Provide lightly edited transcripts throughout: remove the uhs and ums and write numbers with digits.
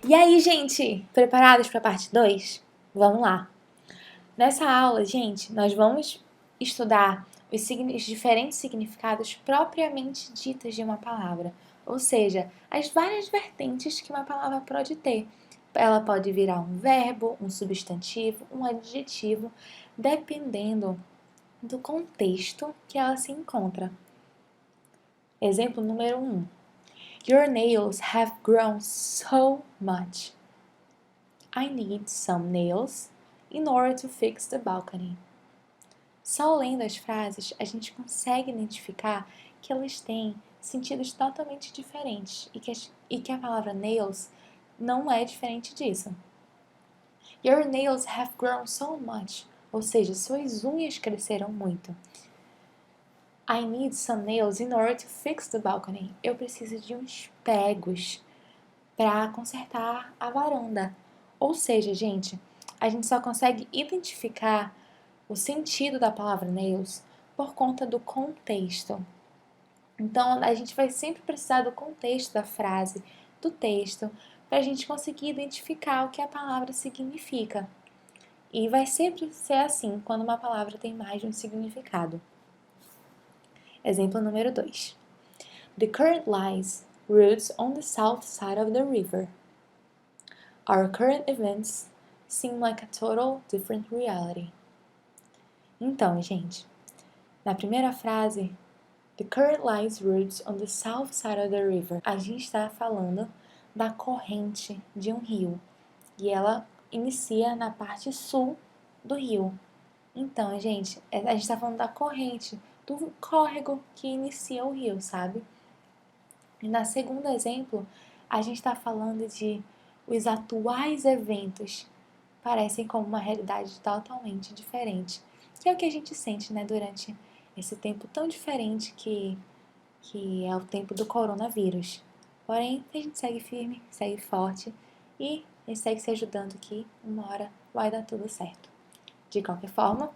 E aí, gente, preparados para a parte 2? Vamos lá! Nessa aula, gente, nós vamos estudar os diferentes significados propriamente ditos de uma palavra, ou seja, as várias vertentes que uma palavra pode ter. Ela pode virar um verbo, um substantivo, um adjetivo, dependendo do contexto que ela se encontra. Exemplo número 1. Your nails have grown so much. I need some nails in order to fix the balcony. Só lendo as frases, a gente consegue identificar que elas têm sentidos totalmente diferentes e que a palavra nails não é diferente disso. Your nails have grown so much, ou seja, suas unhas cresceram muito. I need some nails in order to fix the balcony. Eu preciso de uns pregos para consertar a varanda. Ou seja, gente, a gente só consegue identificar o sentido da palavra nails por conta do contexto. Então, a gente vai sempre precisar do contexto da frase, do texto, para a gente conseguir identificar o que a palavra significa. E vai sempre ser assim quando uma palavra tem mais de um significado. Exemplo número 2. The current lies roots on the south side of the river. Our current events seem like a total different reality. Então, gente, na primeira frase, the current lies roots on the south side of the river, a gente está falando da corrente de um rio e ela inicia na parte sul do rio. Então, gente, a gente está falando da corrente, do córrego que inicia o rio, sabe? E na segundo exemplo, a gente está falando de os atuais eventos parecem como uma realidade totalmente diferente, que é o que a gente sente, né, durante esse tempo tão diferente que é o tempo do coronavírus. Porém, a gente segue firme, segue forte e a gente segue se ajudando que uma hora vai dar tudo certo. De qualquer forma,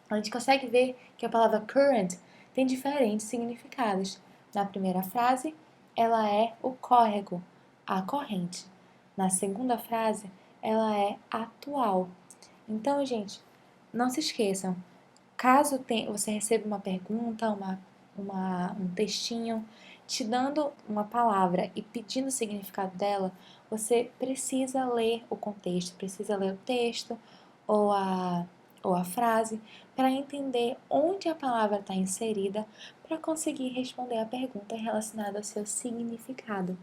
a gente consegue ver que a palavra current tem diferentes significados. Na primeira frase, ela é o córrego, a corrente. Na segunda frase, ela é atual. Então, gente, não se esqueçam, caso você receba uma pergunta, um textinho, te dando uma palavra e pedindo o significado dela, você precisa ler o contexto, precisa ler o texto ou a frase para entender onde a palavra está inserida para conseguir responder a pergunta relacionada ao seu significado.